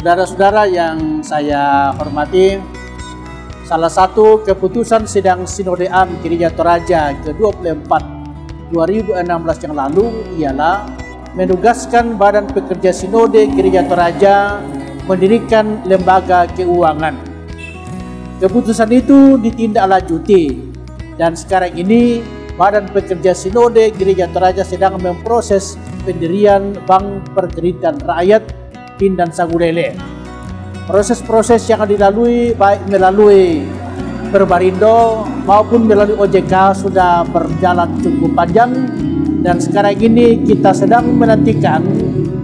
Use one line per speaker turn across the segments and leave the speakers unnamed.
Saudara-saudara yang saya hormati, salah satu keputusan sidang Sinode Am Gereja Toraja ke-24 2016 yang lalu ialah menugaskan Badan Pekerja Sinode Gereja Toraja mendirikan lembaga keuangan. Keputusan itu ditindaklanjuti dan sekarang ini Badan Pekerja Sinode Gereja Toraja sedang memproses pendirian Bank Perkreditan Rakyat PIN dan Sagulele. Proses-proses yang dilalui baik melalui Perbarindo maupun melalui OJK sudah berjalan cukup panjang dan sekarang ini kita sedang menantikan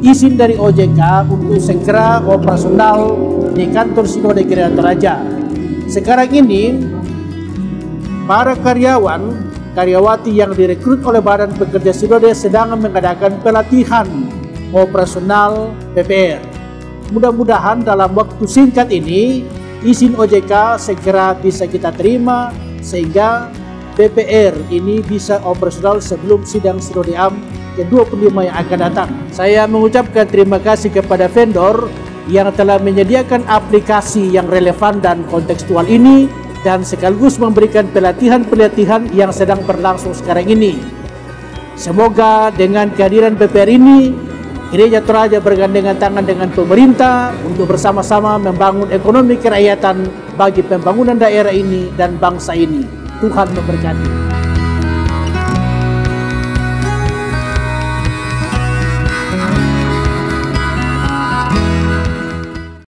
izin dari OJK untuk segera operasional di kantor Sinode Gereja Toraja. Sekarang ini para karyawati yang direkrut oleh Badan Pekerja Sinode sedang mengadakan pelatihan operasional PPR. Mudah-mudahan dalam waktu singkat ini izin OJK segera bisa kita terima sehingga PPR ini bisa operasional sebelum sidang Sinode Am ke-25 yang akan datang. Saya mengucapkan terima kasih kepada vendor yang telah menyediakan aplikasi yang relevan dan kontekstual ini dan sekaligus memberikan pelatihan-pelatihan yang sedang berlangsung sekarang ini. Semoga dengan kehadiran PPR ini, Gereja Toraja bergandengan tangan dengan pemerintah untuk bersama-sama membangun ekonomi kerakyatan bagi pembangunan daerah ini dan bangsa ini. Tuhan memberkati.